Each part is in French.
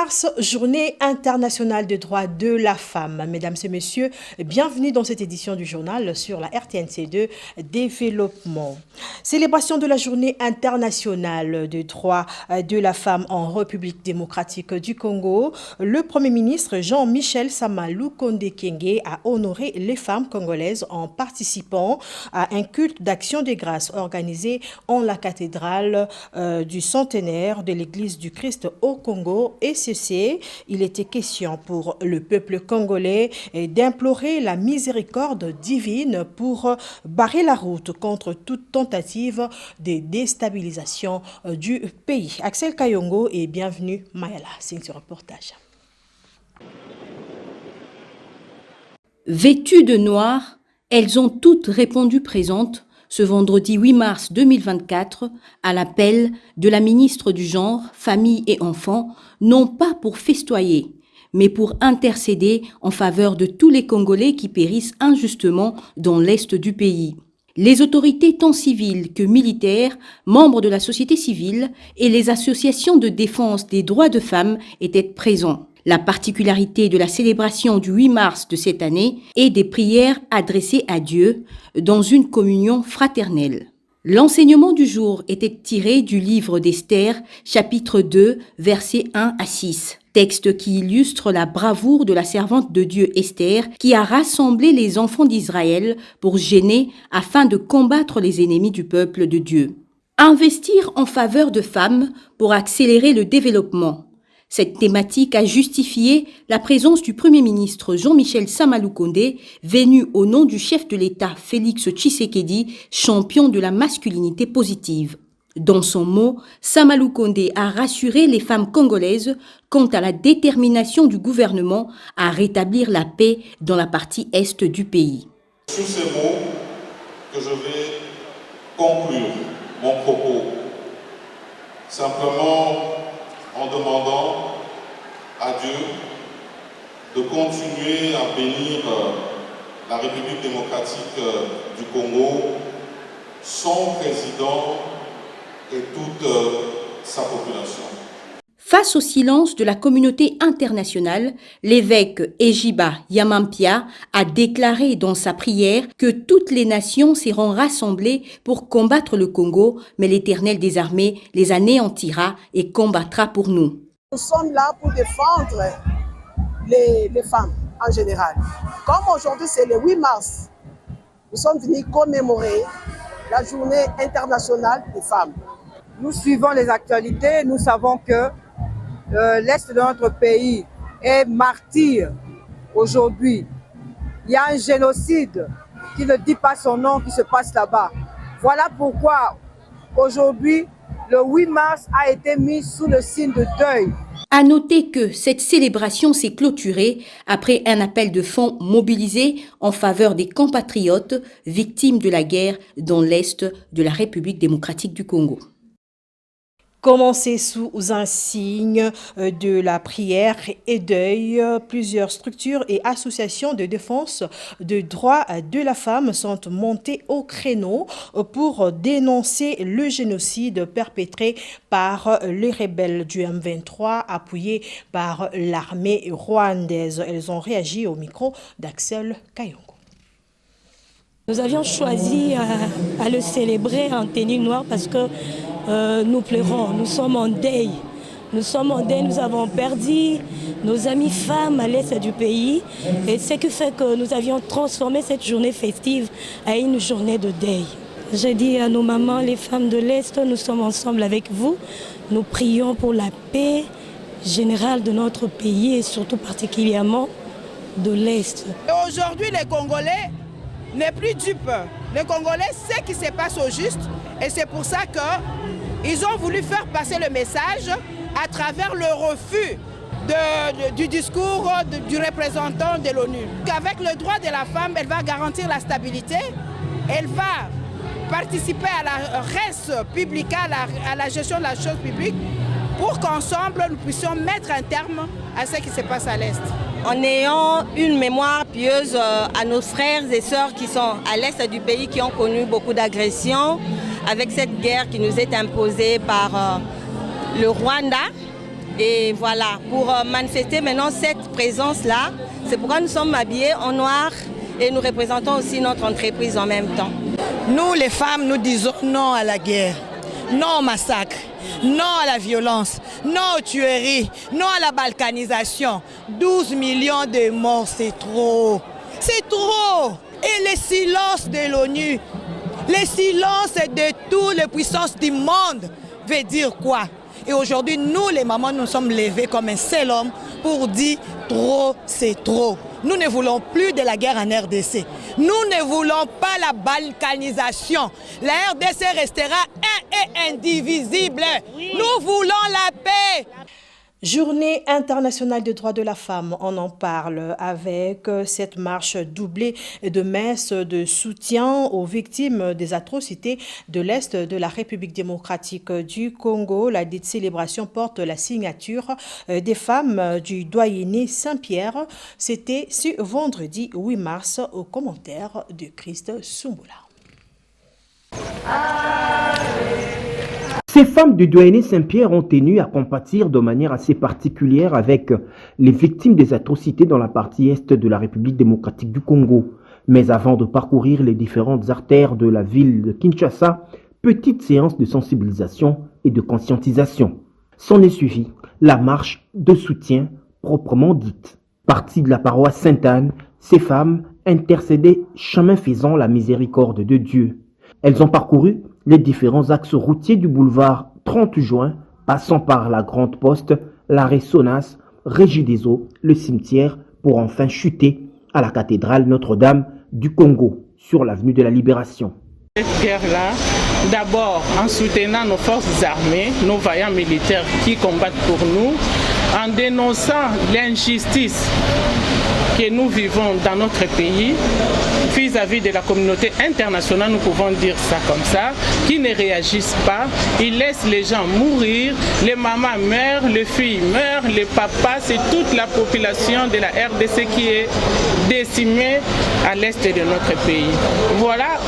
mars, journée internationale des droits de la femme. Mesdames et messieurs, bienvenue dans cette édition du journal sur la RTNC2 Développement. Célébration de la journée internationale des droits de la femme en République démocratique du Congo. Le Premier ministre Jean-Michel Sama Lukonde Kyenge a honoré les femmes congolaises en participant à un culte d'action de grâce organisé en la cathédrale du centenaire de l'Église du Christ au Congo. Et ceci, il était question pour le peuple congolais d'implorer la miséricorde divine pour barrer la route contre toute tentative de déstabilisation du pays. Axel Kayongo et bienvenue Mayala, c'est ce reportage. Vêtues de noir, elles ont toutes répondu présentes ce vendredi 8 mars 2024 à l'appel de la ministre du Genre, Famille et Enfants, non pas pour festoyer, mais pour intercéder en faveur de tous les Congolais qui périssent injustement dans l'est du pays. Les autorités tant civiles que militaires, membres de la société civile et les associations de défense des droits de femmes étaient présents. La particularité de la célébration du 8 mars de cette année est des prières adressées à Dieu dans une communion fraternelle. L'enseignement du jour était tiré du livre d'Esther, chapitre 2, versets 1 à 6. Texte qui illustre la bravoure de la servante de Dieu Esther qui a rassemblé les enfants d'Israël pour gêner afin de combattre les ennemis du peuple de Dieu. Investir en faveur de femmes pour accélérer le développement. Cette thématique a justifié la présence du Premier ministre Jean-Michel Sama Lukonde, venu au nom du chef de l'État Félix Tshisekedi, champion de la masculinité positive. Dans son mot, Sama Lukonde a rassuré les femmes congolaises quant à la détermination du gouvernement à rétablir la paix dans la partie est du pays. Sur ces mots que je vais conclure mon propos, simplement en demandant à Dieu de continuer à bénir la République démocratique du Congo, son président et toute sa population. Face au silence de la communauté internationale, l'évêque Ejiba Yamampia a déclaré dans sa prière que toutes les nations seront rassemblées pour combattre le Congo, mais l'Éternel des armées les anéantira et combattra pour nous. Nous sommes là pour défendre les femmes en général. Comme aujourd'hui c'est le 8 mars, nous sommes venus commémorer la journée internationale des femmes. Nous suivons les actualités, nous savons que l'Est de notre pays est martyr aujourd'hui. Il y a un génocide qui ne dit pas son nom qui se passe là-bas. Voilà pourquoi aujourd'hui, le 8 mars a été mis sous le signe de deuil. À noter que cette célébration s'est clôturée après un appel de fonds mobilisé en faveur des compatriotes victimes de la guerre dans l'Est de la République démocratique du Congo. Commencé sous un signe de la prière et deuil, plusieurs structures et associations de défense des droits de la femme sont montées au créneau pour dénoncer le génocide perpétré par les rebelles du M23 appuyés par l'armée rwandaise. Elles ont réagi au micro d'Axel Kayongo. Nous avions choisi à le célébrer en tenue noire parce que nous pleurons, nous sommes en deuil. Nous sommes en deuil, nous avons perdu nos amies femmes à l'est du pays. Et c'est ce qui fait que nous avions transformé cette journée festive à une journée de deuil. J'ai dit à nos mamans, les femmes de l'Est, nous sommes ensemble avec vous. Nous prions pour la paix générale de notre pays et surtout particulièrement de l'Est. Aujourd'hui, les Congolais n'est plus dupe. Les Congolais savent ce qui se passe au juste et c'est pour ça qu'ils ont voulu faire passer le message à travers le refus du discours du représentant de l'ONU. Avec le droit de la femme, elle va garantir la stabilité, elle va participer à la res publica, à la gestion de la chose publique, pour qu'ensemble nous puissions mettre un terme à ce qui se passe à l'Est. En ayant une mémoire pieuse à nos frères et sœurs qui sont à l'Est du pays, qui ont connu beaucoup d'agressions, avec cette guerre qui nous est imposée par le Rwanda, Et voilà, pour manifester maintenant cette présence-là, c'est pourquoi nous sommes habillés en noir et nous représentons aussi notre entreprise en même temps. Nous, les femmes, nous disons non à la guerre, non au massacre, non à la violence, non aux tueries, non à la balkanisation. 12 millions de morts, c'est trop. C'est trop. Et les silences de l'ONU, les silences de toutes les puissances du monde, veut dire quoi? Et aujourd'hui, nous, les mamans, nous sommes levés comme un seul homme pour dire trop, c'est trop. Nous ne voulons plus de la guerre en RDC. Nous ne voulons pas la balkanisation. La RDC restera un et indivisible. Oui. Nous voulons la paix. Journée internationale des droits de la femme, on en parle avec cette marche doublée de messes de soutien aux victimes des atrocités de l'Est de la République démocratique du Congo. La dite célébration porte la signature des femmes du doyenné Saint-Pierre. C'était ce vendredi 8 mars au commentaire de Christ Soumoula. Ces femmes du doyenné Saint-Pierre ont tenu à compatir de manière assez particulière avec les victimes des atrocités dans la partie est de la République démocratique du Congo. Mais avant de parcourir les différentes artères de la ville de Kinshasa, petite séance de sensibilisation et de conscientisation. S'en est suivi la marche de soutien proprement dite. Partie de la paroisse Sainte-Anne, ces femmes intercédaient chemin faisant la miséricorde de Dieu. Elles ont parcouru les différents axes routiers du boulevard 30 juin, passant par la Grande Poste, l'arrêt Sonas, Régie des Eaux, le cimetière, pour enfin chuter à la cathédrale Notre-Dame du Congo, sur l'avenue de la Libération. Cette guerre-là, d'abord en soutenant nos forces armées, nos vaillants militaires qui combattent pour nous, en dénonçant l'injustice que nous vivons dans notre pays vis-à-vis de la communauté internationale, nous pouvons dire ça comme ça, qui ne réagissent pas, ils laissent les gens mourir, les mamans meurent, les filles meurent, les papas, c'est toute la population de la RDC qui est décimée à l'est de notre pays. Voilà,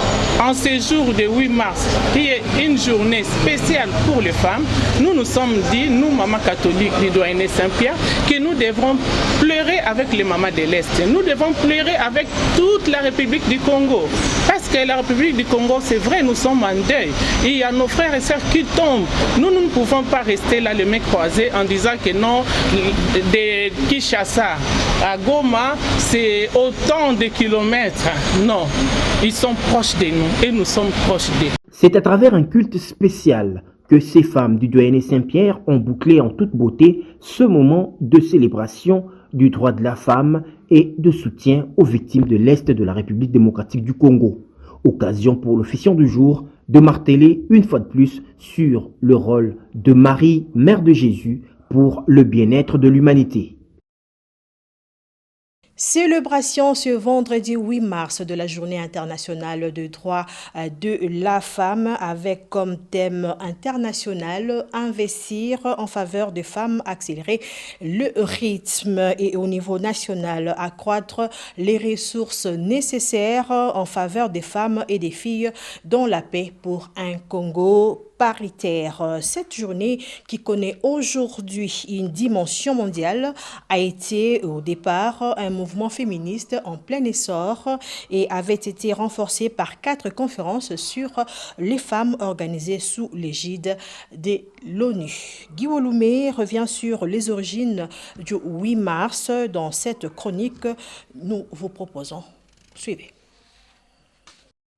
en ce jour de 8 mars, qui est une journée spéciale pour les femmes, nous nous sommes dit, nous mamans catholiques du doyenné Saint-Pierre, que nous devrons pleurer avec les mamans de l'Est. Nous devons pleurer avec toute la République du Congo. Parce que la République du Congo, c'est vrai, nous sommes en deuil. Il y a nos frères et sœurs qui tombent. Nous ne pouvons pas rester là, les mains croisées, en disant que non, de Kinshasa à Goma, c'est autant de kilomètres. Non, ils sont proches de nous et nous sommes proches d'eux. C'est à travers un culte spécial que ces femmes du doyenné Saint-Pierre ont bouclé en toute beauté ce moment de célébration du droit de la femme et de soutien aux victimes de l'Est de la République démocratique du Congo. Occasion pour l'officiant du jour de marteler une fois de plus sur le rôle de Marie, Mère de Jésus, pour le bien-être de l'humanité. Célébration ce vendredi 8 mars de la Journée internationale de droits de la femme avec comme thème international « Investir en faveur des femmes, accélérer le rythme » et au niveau national, accroître les ressources nécessaires en faveur des femmes et des filles dans la paix pour un Congo paritaire. Cette journée qui connaît aujourd'hui une dimension mondiale a été au départ un mouvement féministe en plein essor et avait été renforcé par 4 conférences sur les femmes organisées sous l'égide de l'ONU. Guy Woloumé revient sur les origines du 8 mars. Dans cette chronique, nous vous proposons. Suivez.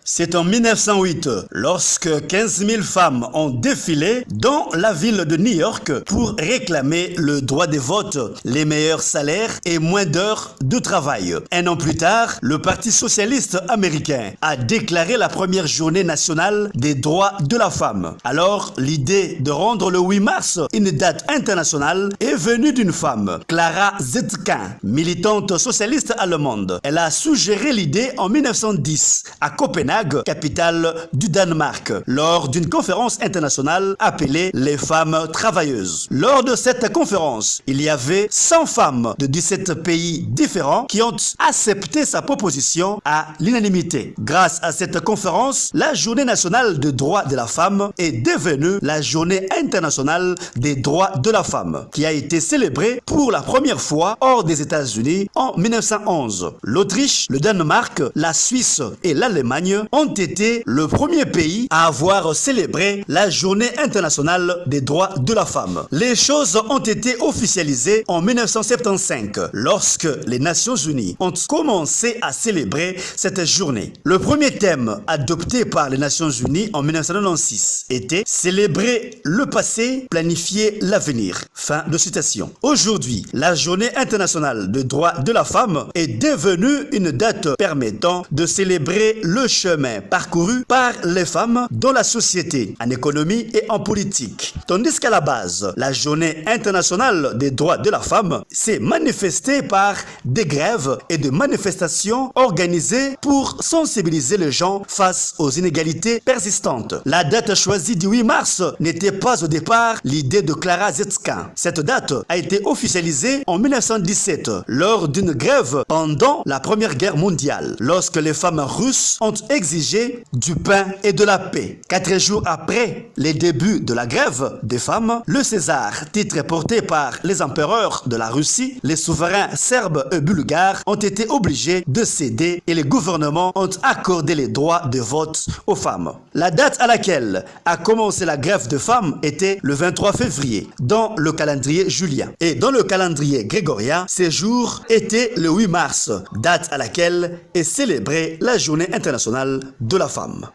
C'est en 1908, lorsque 15 000 femmes ont défilé dans la ville de New York pour réclamer le droit de vote, les meilleurs salaires et moins d'heures de travail. Un an plus tard, le Parti socialiste américain a déclaré la première journée nationale des droits de la femme. Alors, l'idée de rendre le 8 mars une date internationale est venue d'une femme, Clara Zetkin, militante socialiste allemande. Elle a suggéré l'idée en 1910 à Copenhague, Copenhague, capitale du Danemark, lors d'une conférence internationale appelée les femmes travailleuses. Lors de cette conférence, il y avait 100 femmes de 17 pays différents qui ont accepté sa proposition à l'unanimité. Grâce à cette conférence, la Journée nationale des droits de la femme est devenue la Journée internationale des droits de la femme, qui a été célébrée pour la première fois hors des États-Unis en 1911. L'Autriche, le Danemark, la Suisse et l'Allemagne ont été le premier pays à avoir célébré la Journée internationale des droits de la femme. Les choses ont été officialisées en 1975 lorsque les Nations Unies ont commencé à célébrer cette journée. Le premier thème adopté par les Nations Unies en 1996 était « Célébrer le passé, planifier l'avenir ». Fin de citation. Aujourd'hui, la Journée internationale des droits de la femme est devenue une date permettant de célébrer le chemin parcouru par les femmes dans la société, en économie et en politique. Tandis qu'à la base, la Journée internationale des droits de la femme s'est manifestée par des grèves et des manifestations organisées pour sensibiliser les gens face aux inégalités persistantes. La date choisie du 8 mars n'était pas au départ l'idée de Clara Zetkin. Cette date a été officialisée en 1917 lors d'une grève pendant la Première Guerre mondiale, lorsque les femmes russes ont exigé du pain et de la paix. 4 jours après les débuts de la grève des femmes, le César, titre porté par les empereurs de la Russie, les souverains serbes et bulgares ont été obligés de céder et les gouvernements ont accordé les droits de vote aux femmes. La date à laquelle a commencé la grève de femmes était le 23 février dans le calendrier julien. Et dans le calendrier grégorien, ces jours étaient le 8 mars, date à laquelle est célébrée la Journée internationale de la femme.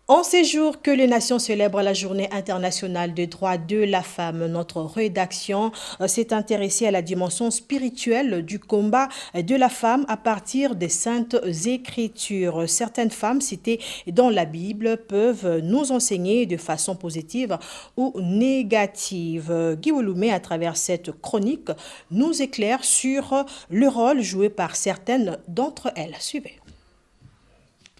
En ces jours que les nations célèbrent la Journée internationale des droits de la femme, notre rédaction s'est intéressée à la dimension spirituelle du combat de la femme à partir des saintes écritures. Certaines femmes citées dans la Bible peuvent nous enseigner de façon positive ou négative. Guy Woloumé, à travers cette chronique, nous éclaire sur le rôle joué par certaines d'entre elles. Suivez.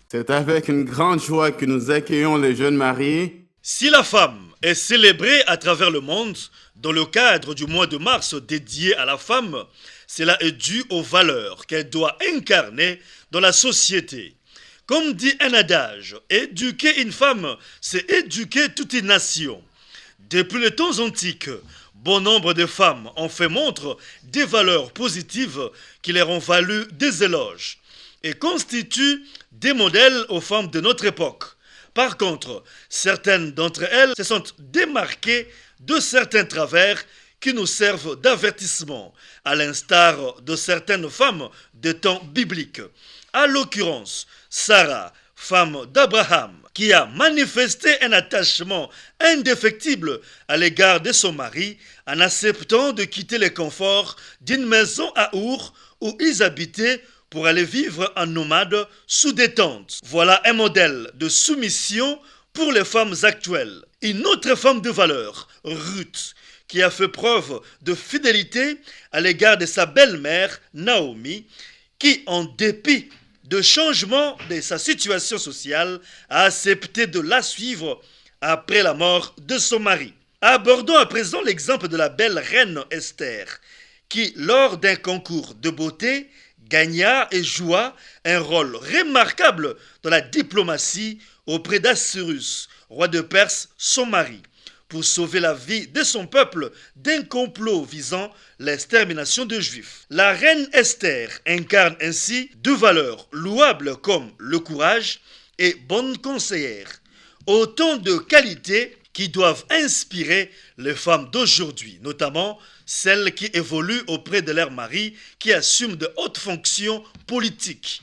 C'est avec une grande joie que nous accueillons les jeunes mariés. Si la femme est célébrée à travers le monde dans le cadre du mois de mars dédié à la femme, cela est dû aux valeurs qu'elle doit incarner dans la société. Comme dit un adage, éduquer une femme, c'est éduquer toute une nation. Depuis les temps antiques, bon nombre de femmes ont fait montre des valeurs positives qui leur ont valu des éloges et constituent des modèles aux femmes de notre époque. Par contre, certaines d'entre elles se sont démarquées de certains travers qui nous servent d'avertissement, à l'instar de certaines femmes des temps bibliques. À l'occurrence, Sarah, femme d'Abraham, qui a manifesté un attachement indéfectible à l'égard de son mari en acceptant de quitter les conforts d'une maison à Our où ils habitaient pour aller vivre en nomade sous des tentes. Voilà un modèle de soumission pour les femmes actuelles. Une autre femme de valeur, Ruth, qui a fait preuve de fidélité à l'égard de sa belle-mère, Naomi, qui, en dépit de changement de sa situation sociale, a accepté de la suivre après la mort de son mari. Abordons à présent l'exemple de la belle reine Esther, qui, lors d'un concours de beauté, gagna et joua un rôle remarquable dans la diplomatie auprès d'Assuérus, roi de Perse, son mari, pour sauver la vie de son peuple d'un complot visant l'extermination des Juifs. La reine Esther incarne ainsi deux valeurs louables comme le courage et bonne conseillère, autant de qualités qui doivent inspirer les femmes d'aujourd'hui, notamment celles qui évoluent auprès de leur mari qui assument de hautes fonctions politiques.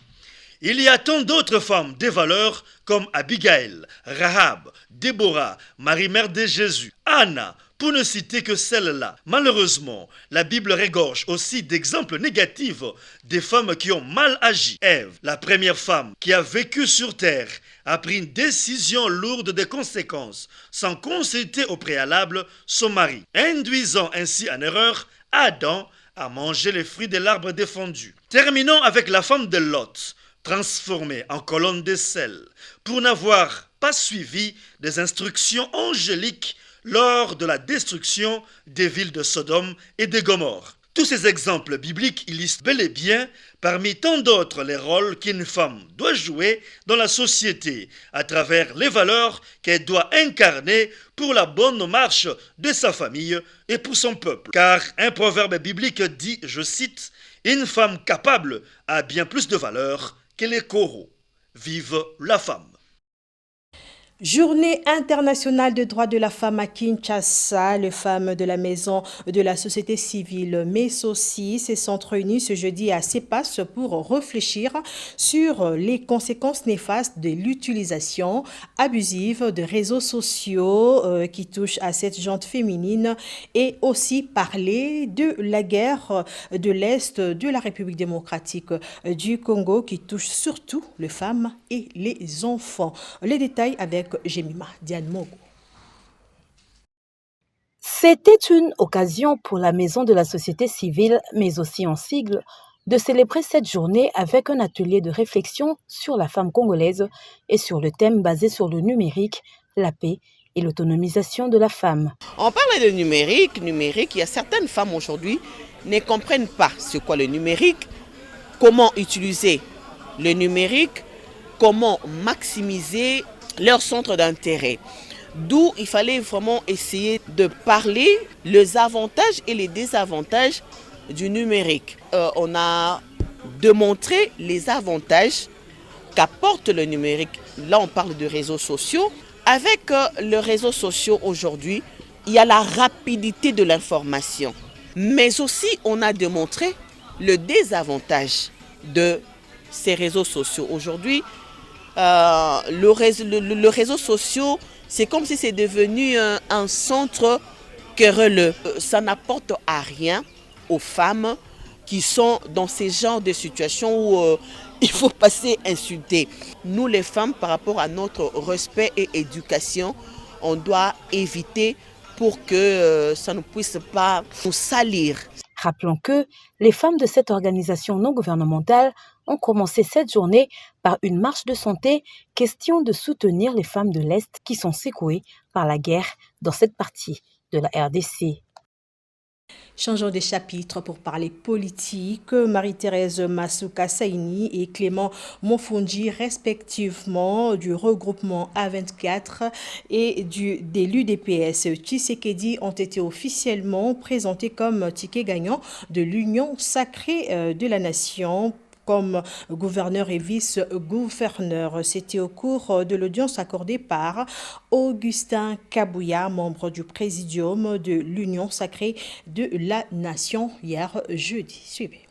Il y a tant d'autres femmes de valeur comme Abigail, Rahab, Déborah, Marie-Mère de Jésus, Anna, pour ne citer que celles-là. Malheureusement, la Bible regorge aussi d'exemples négatifs des femmes qui ont mal agi. Ève, la première femme qui a vécu sur terre, a pris une décision lourde de conséquences sans consulter au préalable son mari, induisant ainsi en erreur Adam à manger les fruits de l'arbre défendu. Terminons avec la femme de Lot, transformées en colonnes de sel, pour n'avoir pas suivi des instructions angéliques lors de la destruction des villes de Sodome et de Gomorrhe. Tous ces exemples bibliques illustrent bel et bien, parmi tant d'autres, les rôles qu'une femme doit jouer dans la société, à travers les valeurs qu'elle doit incarner pour la bonne marche de sa famille et pour son peuple. Car un proverbe biblique dit, je cite, « Une femme capable a bien plus de valeur que les coraux. Vive la femme !» Journée internationale de droits de la femme à Kinshasa. Les femmes de la maison de la société civile MESOSI se sont réunies ce jeudi à CEPAS pour réfléchir sur les conséquences néfastes de l'utilisation abusive de réseaux sociaux qui touchent à cette gente féminine et aussi parler de la guerre de l'Est de la République démocratique du Congo qui touche surtout les femmes et les enfants. Les détails avec Jemima Diane Mogo. C'était une occasion pour la maison de la société civile, mais aussi en sigle, de célébrer cette journée avec un atelier de réflexion sur la femme congolaise et sur le thème basé sur le numérique, la paix et l'autonomisation de la femme. On parle de numérique, il y a certaines femmes aujourd'hui ne comprennent pas ce qu'est le numérique, comment utiliser le numérique, comment maximiser leur centre d'intérêt. D'où il fallait vraiment essayer de parler les avantages et les désavantages du numérique. On a démontré les avantages qu'apporte le numérique. Là, on parle de réseaux sociaux. Avec les réseaux sociaux aujourd'hui, il y a la rapidité de l'information. Mais aussi, on a démontré le désavantage de ces réseaux sociaux. Aujourd'hui, le réseau social, c'est comme si c'est devenu un centre querelleux. Ça n'apporte à rien aux femmes qui sont dans ces genres de situations où il faut passer insulter. Nous les femmes, par rapport à notre respect et éducation, on doit éviter pour que ça ne puisse pas nous salir. Rappelons que les femmes de cette organisation non gouvernementale ont commencé cette journée par une marche de santé, question de soutenir les femmes de l'Est qui sont secouées par la guerre dans cette partie de la RDC. Changeons de chapitre pour parler politique. Marie-Thérèse Masuka Saini et Clément Mofundi, respectivement du regroupement A24 et de l'UDPS Tshisekedi, ont été officiellement présentés comme tickets gagnants de l'Union sacrée de la nation comme gouverneur et vice-gouverneur. C'était au cours de l'audience accordée par Augustin Kabouya, membre du présidium de l'Union sacrée de la nation, hier jeudi. Suivez.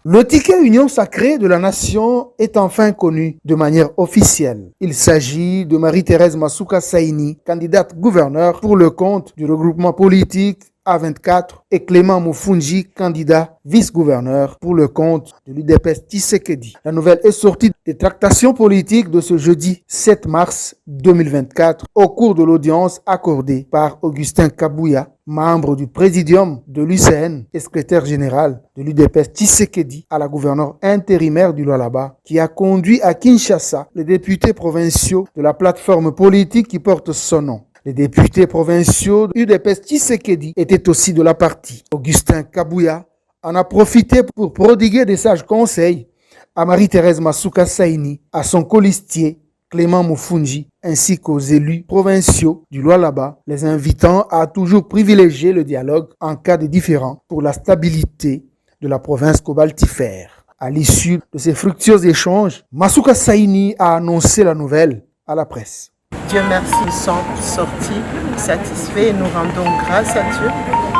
Le ticket Union sacrée de la nation est enfin connu de manière officielle. Il s'agit de Marie-Thérèse Masuka Saini, candidate gouverneur pour le compte du regroupement politique A24 et Clément Mofundi, candidat vice-gouverneur pour le compte de l'UDPS Tshisekedi. La nouvelle est sortie des tractations politiques de ce jeudi 7 mars 2024 au cours de l'audience accordée par Augustin Kabouya, membre du présidium de l'UCN et secrétaire général de l'UDPS Tshisekedi, à la gouverneure intérimaire du Lualaba, qui a conduit à Kinshasa les députés provinciaux de la plateforme politique qui porte son nom. Les députés provinciaux de l'UDPS Tshisekedi étaient aussi de la partie. Augustin Kabouya en a profité pour prodiguer des sages conseils à Marie-Thérèse Masuka Saini, à son colistier Clément Mofundi, ainsi qu'aux élus provinciaux du Lualaba, les invitant à toujours privilégier le dialogue en cas de différend pour la stabilité de la province cobaltifère. À l'issue de ces fructueux échanges, Masuka Saini a annoncé la nouvelle à la presse. Dieu merci, nous sommes sortis satisfaits et nous rendons grâce à Dieu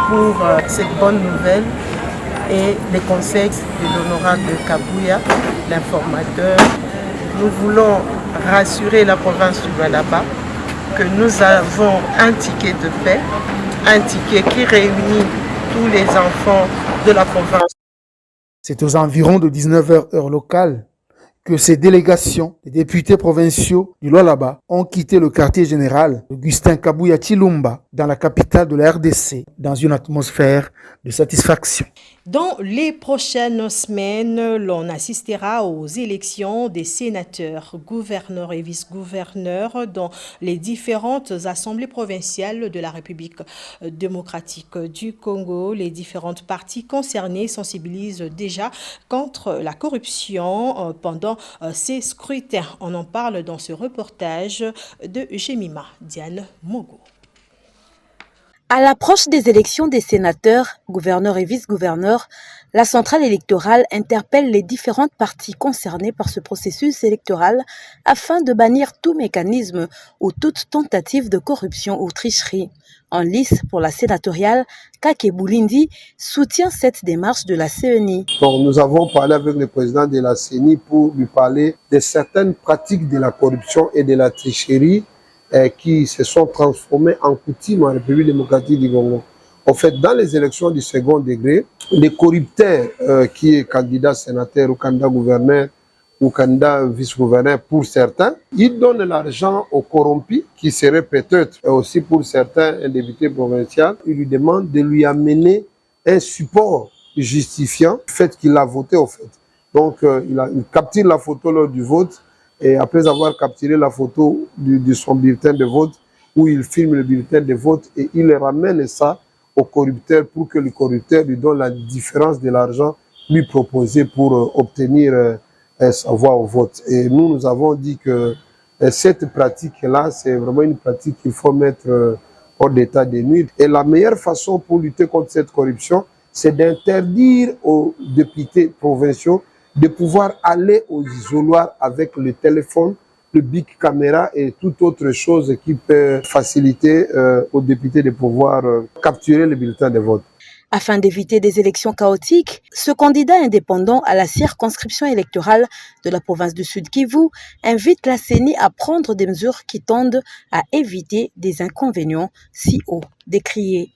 pour cette bonne nouvelle et les conseils de l'honorable Kabouya, l'informateur. Nous voulons rassurer la province du Lualaba que nous avons un ticket de paix, un ticket qui réunit tous les enfants de la province. C'est aux environs de 19h heure locale que ces délégations, les députés provinciaux du Lualaba, ont quitté le quartier général Augustin Kabouya Chilumba dans la capitale de la RDC dans une atmosphère de satisfaction. Dans les prochaines semaines, l'on assistera aux élections des sénateurs, gouverneurs et vice-gouverneurs dans les différentes assemblées provinciales de la République démocratique du Congo. Les différentes parties concernées sensibilisent déjà contre la corruption pendant ces scrutins. On en parle dans ce reportage de Jemima Diane Mogo. À l'approche des élections des sénateurs, gouverneurs et vice-gouverneurs, la centrale électorale interpelle les différentes parties concernées par ce processus électoral afin de bannir tout mécanisme ou toute tentative de corruption ou tricherie. En lice pour la sénatoriale, Kake Boulindi soutient cette démarche de la CENI. Donc, nous avons parlé avec le président de la CENI pour lui parler de certaines pratiques de la corruption et de la tricherie qui se sont transformés en coutume en République démocratique du Congo. En fait, dans les élections du second degré, les corrupteurs qui est candidat sénateur ou candidat gouverneur ou candidat vice-gouverneur pour certains, ils donnent l'argent aux corrompus qui seraient peut-être aussi pour certains un député provincial. Ils lui demandent de lui amener un support justifiant le fait qu'il a voté au fait. Donc, il capture la photo lors du vote. Et après avoir capturé la photo de son bulletin de vote, où il filme le bulletin de vote et il ramène ça au corrupteur pour que le corrupteur lui donne la différence de l'argent lui proposé pour obtenir sa voix au vote. Et nous avons dit que cette pratique-là, c'est vraiment une pratique qu'il faut mettre hors d'état de nuire. Et la meilleure façon pour lutter contre cette corruption, c'est d'interdire aux députés provinciaux de pouvoir aller aux isoloirs avec le téléphone, le big caméra et toute autre chose qui peut faciliter aux députés de pouvoir capturer le bulletin de vote. Afin d'éviter des élections chaotiques, ce candidat indépendant à la circonscription électorale de la province du Sud Kivu invite la CENI à prendre des mesures qui tendent à éviter des inconvénients si haut décriés.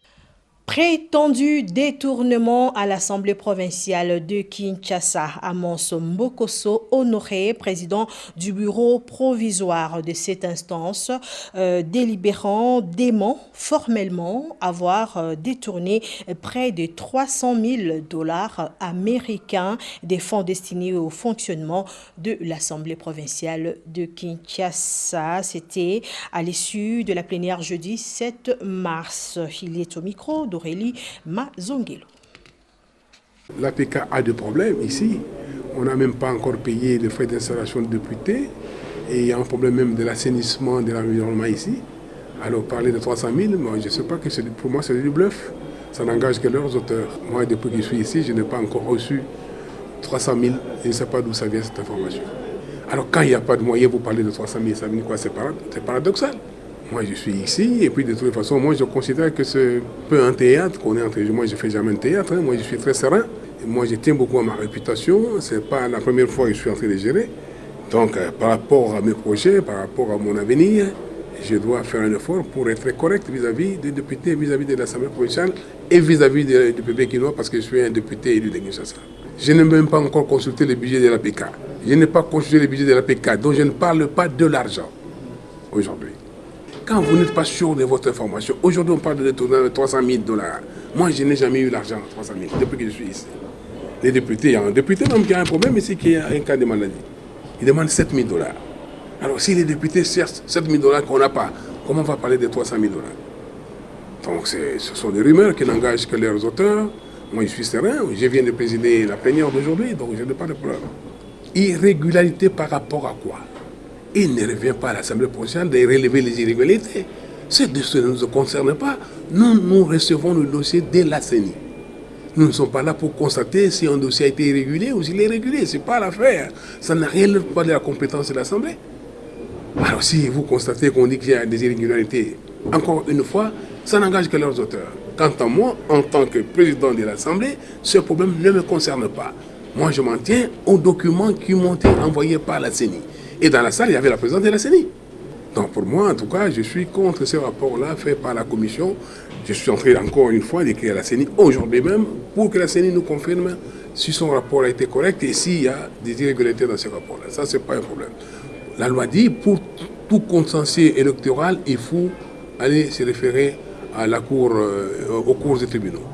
Prétendu détournement à l'Assemblée provinciale de Kinshasa, Amos Mbokoso Honoré, président du bureau provisoire de cette instance, délibérant dément formellement avoir détourné près de 300 000 $ américains des fonds destinés au fonctionnement de l'Assemblée provinciale de Kinshasa. C'était à l'issue de la plénière jeudi 7 mars. Il est au micro d'Aurélie Mazongelo. L'APK a des problèmes ici. On n'a même pas encore payé les frais d'installation de députés. Et il y a un problème même de l'assainissement de l'environnement ici. Alors parler de 300 000, moi, je ne sais pas, pour moi c'est du bluff. Ça n'engage que leurs auteurs. Moi, depuis que je suis ici, je n'ai pas encore reçu 300 000. Je ne sais pas d'où ça vient cette information. Alors quand il n'y a pas de moyens pour parler de 300 000, ça veut dire quoi? C'est paradoxal. Moi, je suis ici, et puis de toute façon, moi, je considère que c'est un peu un théâtre qu'on est entré. Moi, je ne fais jamais un théâtre, moi, je suis très serein. Et moi, je tiens beaucoup à ma réputation. Ce n'est pas la première fois que je suis en train de gérer. Donc, par rapport à mes projets, par rapport à mon avenir, je dois faire un effort pour être correct vis-à-vis des députés, vis-à-vis de l'Assemblée provinciale et vis-à-vis du peuple quinois, parce que je suis un député élu de Kinshasa. Je n'ai même pas encore consulté le budget de l'APK. Je n'ai pas consulté le budget de l'APK, donc je ne parle pas de l'argent aujourd'hui. Quand vous n'êtes pas sûr de votre information, aujourd'hui on parle de détournement de 300 000 $. Moi, je n'ai jamais eu l'argent, 300 000, depuis que je suis ici. Les députés, il y a un député même qui a un problème ici, qui a un cas de maladie. Il demande 7 000 $. Alors, si les députés cherchent 7 000 $ qu'on n'a pas, comment on va parler de 300 000 $? Donc, ce sont des rumeurs qui n'engagent que leurs auteurs. Moi, je suis serein, je viens de présider la plénière d'aujourd'hui, donc je n'ai pas de problème. Irrégularité par rapport à quoi? Il ne revient pas à l'Assemblée provinciale de relever les irrégularités. Ce dossier ne nous concerne pas. Nous recevons le dossier de la CENI. Nous ne sommes pas là pour constater si un dossier a été irrégulier ou s'il est régulier. Ce n'est pas l'affaire. Ça n'a rien pas de la compétence de l'Assemblée. Alors si vous constatez qu'on dit qu'il y a des irrégularités, encore une fois, ça n'engage que leurs auteurs. Quant à moi, en tant que président de l'Assemblée, ce problème ne me concerne pas. Moi, je m'en tiens aux documents qui m'ont été envoyés par la CENI. Et dans la salle, il y avait la présidente de la CENI. Donc pour moi, en tout cas, je suis contre ce rapport-là fait par la commission. Je suis en train encore une fois d'écrire à la CENI aujourd'hui même pour que la CENI nous confirme si son rapport a été correct et s'il y a des irrégularités dans ce rapport-là. Ça, ce n'est pas un problème. La loi dit, pour tout contentieux électoral, il faut aller se référer à la cour, aux cours des tribunaux.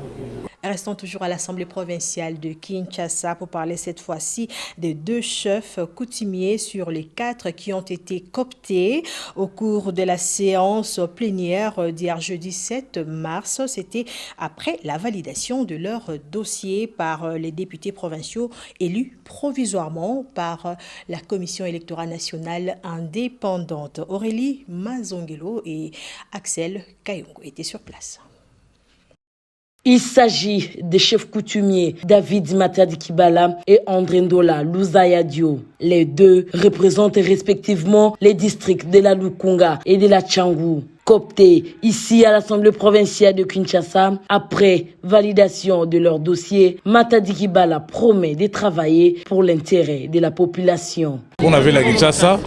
Restons toujours à l'Assemblée provinciale de Kinshasa pour parler cette fois-ci des 2 chefs coutumiers sur les 4 qui ont été cooptés au cours de la séance plénière d'hier jeudi 7 mars. C'était après la validation de leur dossier par les députés provinciaux élus provisoirement par la Commission électorale nationale indépendante. Aurélie Mazongelo et Axel Kayongo étaient sur place. Il s'agit des chefs coutumiers David Matadi Kibala et André Ndola Luzaya Dio. Les 2 représentent respectivement les districts de la Lukunga et de la Tchangou. Cooptés ici à l'Assemblée provinciale de Kinshasa, après validation de leur dossier, Matadi Kibala promet de travailler pour l'intérêt de la population. On avait la Kinshasa,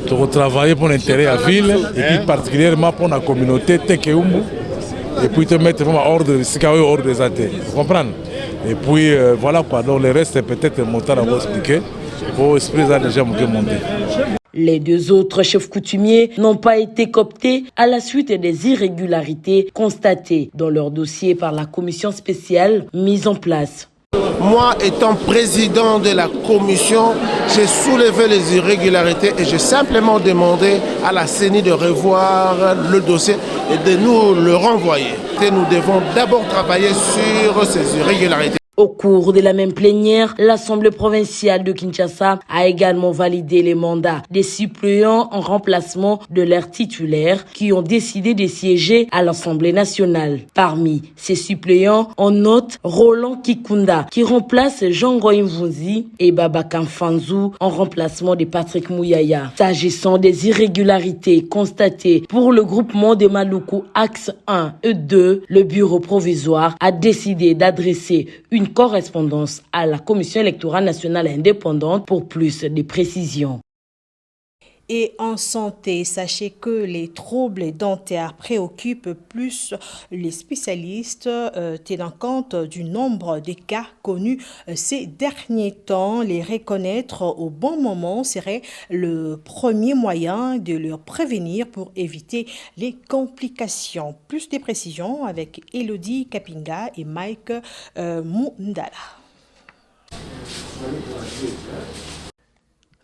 de retravailler pour l'intérêt de la ville et puis particulièrement pour la communauté Tekeumbu. Et puis te mettre vraiment hors des athées. Vous comprenez? Et puis voilà quoi. Donc le reste, peut-être montant à vous expliquer. Vos esprits ont déjà monté. Les 2 autres chefs coutumiers n'ont pas été cooptés à la suite des irrégularités constatées dans leur dossier par la commission spéciale mise en place. Moi, étant président de la commission, j'ai soulevé les irrégularités et j'ai simplement demandé à la CENI de revoir le dossier et de nous le renvoyer. Et nous devons d'abord travailler sur ces irrégularités. Au cours de la même plénière, l'Assemblée provinciale de Kinshasa a également validé les mandats des suppléants en remplacement de leurs titulaires qui ont décidé de siéger à l'Assemblée nationale. Parmi ces suppléants, on note Roland Kikunda qui remplace Jean-Goy Mvunzi et Baba Kamfanzu en remplacement de Patrick Mouyaya. S'agissant des irrégularités constatées pour le groupement de Maluku Axe 1 et 2, le bureau provisoire a décidé d'adresser une correspondance à la Commission électorale nationale indépendante pour plus de précisions. Et en santé, sachez que les troubles dentaires préoccupent plus les spécialistes, tenant compte du nombre de cas connus ces derniers temps. Les reconnaître au bon moment serait le premier moyen de leur prévenir pour éviter les complications. Plus de précisions avec Elodie Kapinga et Mike Mundala.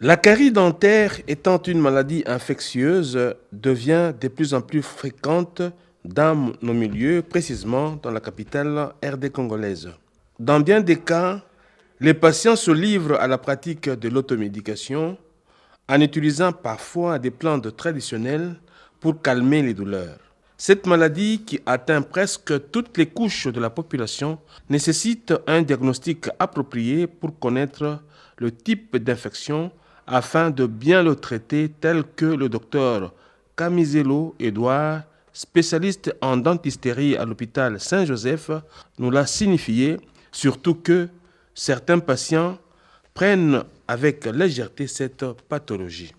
La carie dentaire étant une maladie infectieuse devient de plus en plus fréquente dans nos milieux, précisément dans la capitale RD congolaise. Dans bien des cas, les patients se livrent à la pratique de l'automédication en utilisant parfois des plantes traditionnelles pour calmer les douleurs. Cette maladie, qui atteint presque toutes les couches de la population, nécessite un diagnostic approprié pour connaître le type d'infection afin de bien le traiter, tel que le docteur Camizelo Edouard, spécialiste en dentisterie à l'hôpital Saint-Joseph, nous l'a signifié, surtout que certains patients prennent avec légèreté cette pathologie.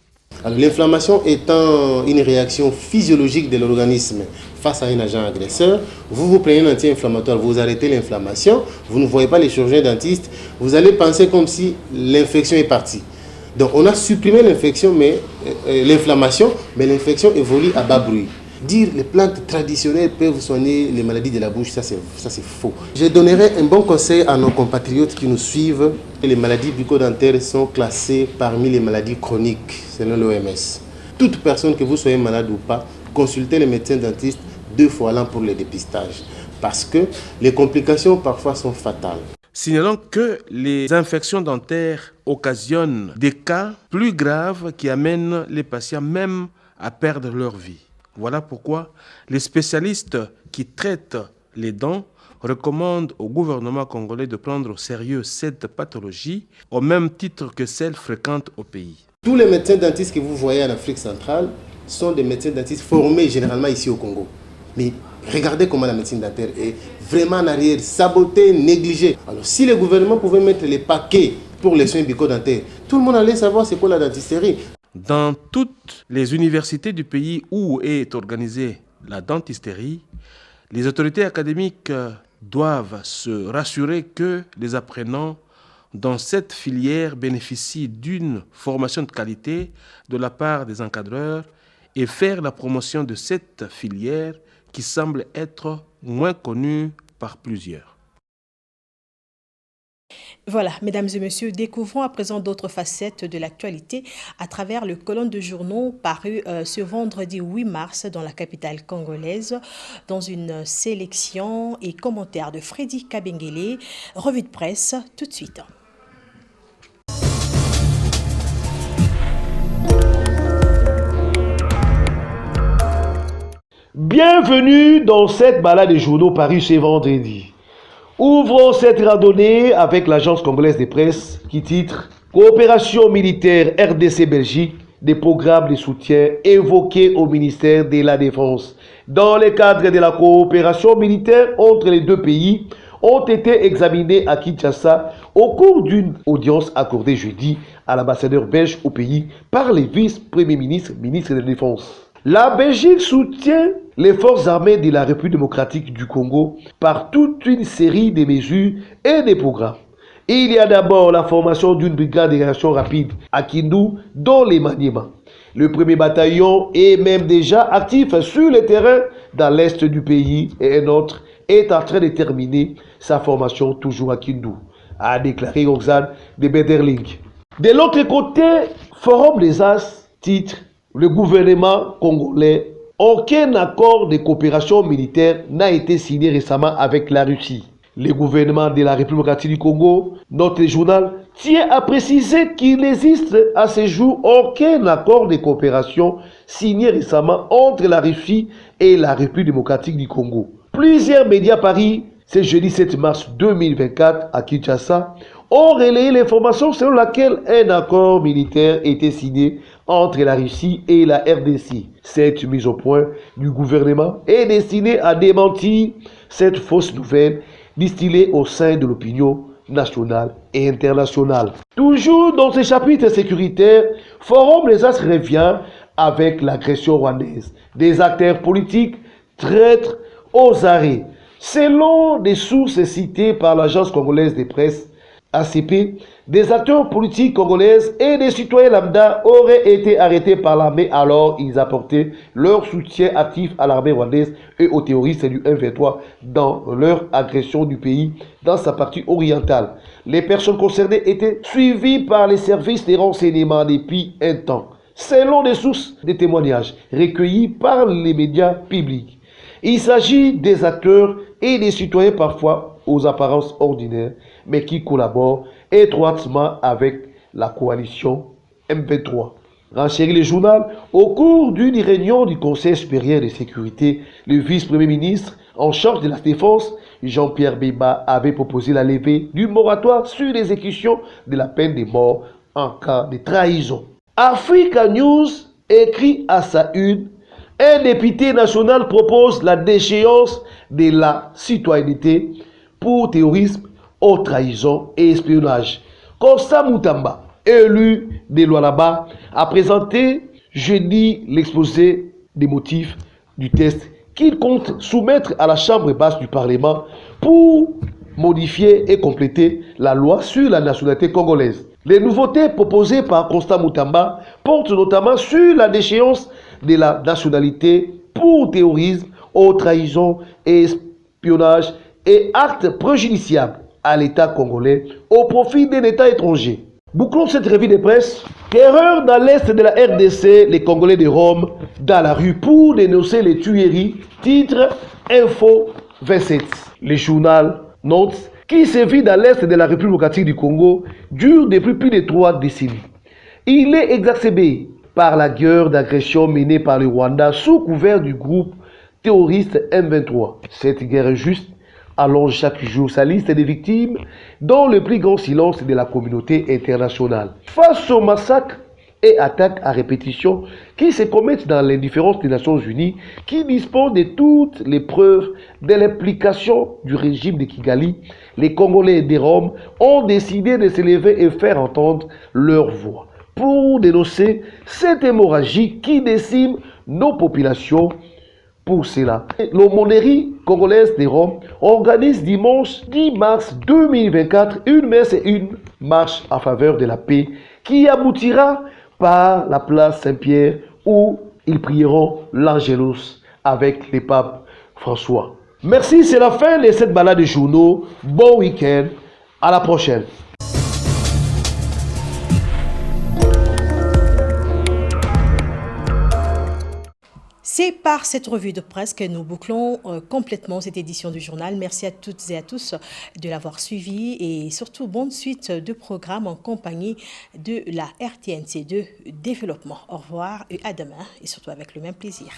L'inflammation étant une réaction physiologique de l'organisme face à un agent agresseur, vous prenez un anti-inflammatoire, vous arrêtez l'inflammation, vous ne voyez pas les chirurgiens dentistes, vous allez penser comme si l'infection est partie. Donc on a supprimé l'infection, mais l'inflammation, mais l'infection évolue à bas bruit. Dire les plantes traditionnelles peuvent soigner les maladies de la bouche, ça c'est faux. Je donnerai un bon conseil à nos compatriotes qui nous suivent. Les maladies bucco-dentaires sont classées parmi les maladies chroniques, selon l'OMS. Toute personne, que vous soyez malade ou pas, consultez les médecins dentistes 2 fois l'an pour le dépistage. Parce que les complications parfois sont fatales. Signalons que les infections dentaires occasionnent des cas plus graves qui amènent les patients même à perdre leur vie. Voilà pourquoi les spécialistes qui traitent les dents recommandent au gouvernement congolais de prendre au sérieux cette pathologie au même titre que celle fréquente au pays. Tous les médecins dentistes que vous voyez en Afrique centrale sont des médecins dentistes formés généralement ici au Congo. Mais regardez comment la médecine dentaire est vraiment en arrière, sabotée, négligée. Alors si le gouvernement pouvait mettre les paquets pour les soins bucco-dentaires, tout le monde allait savoir c'est quoi la dentisterie. Dans toutes les universités du pays où est organisée la dentisterie, les autorités académiques doivent se rassurer que les apprenants dans cette filière bénéficient d'une formation de qualité de la part des encadreurs et faire la promotion de cette filière qui semble être moins connue par plusieurs. Voilà, mesdames et messieurs, découvrons à présent d'autres facettes de l'actualité à travers le colonne de journaux paru ce vendredi 8 mars dans la capitale congolaise, dans une sélection et commentaires de Freddy Kabengele. Revue de presse tout de suite. Bienvenue dans cette balade des journaux parue ce vendredi. Ouvrons cette randonnée avec l'agence congolaise des presses qui titre « Coopération militaire RDC-Belgique, des programmes de soutien évoqués au ministère de la Défense. » Dans le cadre de la coopération militaire entre les deux pays, ont été examinés à Kinshasa au cours d'une audience accordée jeudi à l'ambassadeur belge au pays par les vice-premiers ministres, ministres de la Défense. La Belgique soutient les forces armées de la République démocratique du Congo par toute une série de mesures et de programmes. Il y a d'abord la formation d'une brigade de réaction rapide à Kindu dans les Maniema. Le premier bataillon est même déjà actif sur le terrain dans l'est du pays et un autre est en train de terminer sa formation toujours à Kindu, a déclaré Roxane de Bederling. De l'autre côté, Forum des As titre le gouvernement congolais, aucun accord de coopération militaire n'a été signé récemment avec la Russie. Le gouvernement de la République démocratique du Congo, notre journal, tient à préciser qu'il n'existe à ce jour aucun accord de coopération signé récemment entre la Russie et la République démocratique du Congo. Plusieurs médias Paris, ce jeudi 7 mars 2024 à Kinshasa, ont relayé l'information selon laquelle un accord militaire était signé entre la Russie et la RDC. Cette mise au point du gouvernement est destinée à démentir cette fausse nouvelle distillée au sein de l'opinion nationale et internationale. Toujours dans ce chapitre sécuritaire, Forum des As revient avec l'agression rwandaise. Des acteurs politiques traîtres aux arrêts. Selon des sources citées par l'agence congolaise des presses, ACP, des acteurs politiques congolaises et des citoyens lambda auraient été arrêtés par l'armée alors ils apportaient leur soutien actif à l'armée rwandaise et aux terroristes du M23 dans leur agression du pays dans sa partie orientale. Les personnes concernées étaient suivies par les services de renseignement depuis un temps, selon des sources de témoignages recueillis par les médias publics. Il s'agit des acteurs et des citoyens parfois aux apparences ordinaires, mais qui collaborent étroitement avec la coalition M23. Renchérit le journal, au cours d'une réunion du Conseil supérieur de sécurité, le vice-premier ministre en charge de la défense, Jean-Pierre Bemba, avait proposé la levée du moratoire sur l'exécution de la peine de mort en cas de trahison. Africa News écrit à sa une, un député national propose la déchéance de la citoyenneté pour terrorisme, haute trahison et espionnage. Constant Moutamba, élu de Lualaba, a présenté jeudi l'exposé des motifs du test qu'il compte soumettre à la Chambre basse du Parlement pour modifier et compléter la loi sur la nationalité congolaise. Les nouveautés proposées par Constant Moutamba portent notamment sur la déchéance de la nationalité pour terrorisme, haute trahison et espionnage et actes préjudiciables à l'État congolais au profit d'un État étranger. Bouclons cette revue de presse. Terreur dans l'Est de la RDC, les Congolais de Rome dans la rue pour dénoncer les tueries. Titre Info 27. Le journal note qui sévit dans l'Est de la République démocratique du Congo dure depuis plus de 3 décennies. Il est exacerbé par la guerre d'agression menée par le Rwanda sous couvert du groupe terroriste M23. Cette guerre injuste allonge chaque jour sa liste des victimes dans le plus grand silence de la communauté internationale. Face aux massacres et attaques à répétition qui se commettent dans l'indifférence des Nations Unies, qui disposent de toutes les preuves de l'implication du régime de Kigali, les Congolais des Roms ont décidé de se lever et faire entendre leur voix pour dénoncer cette hémorragie qui décime nos populations. Pour cela, l'aumônerie congolaise des Roms organise dimanche 10 mars 2024 une messe et une marche en faveur de la paix qui aboutira par la place Saint-Pierre où ils prieront l'Angelus avec le pape François. Merci, c'est la fin de cette balade de journaux. Bon week-end, à la prochaine. C'est par cette revue de presse que nous bouclons complètement cette édition du journal. Merci à toutes et à tous de l'avoir suivi et surtout bonne suite de programmes en compagnie de la RTNC2 Développement. Au revoir et à demain et surtout avec le même plaisir.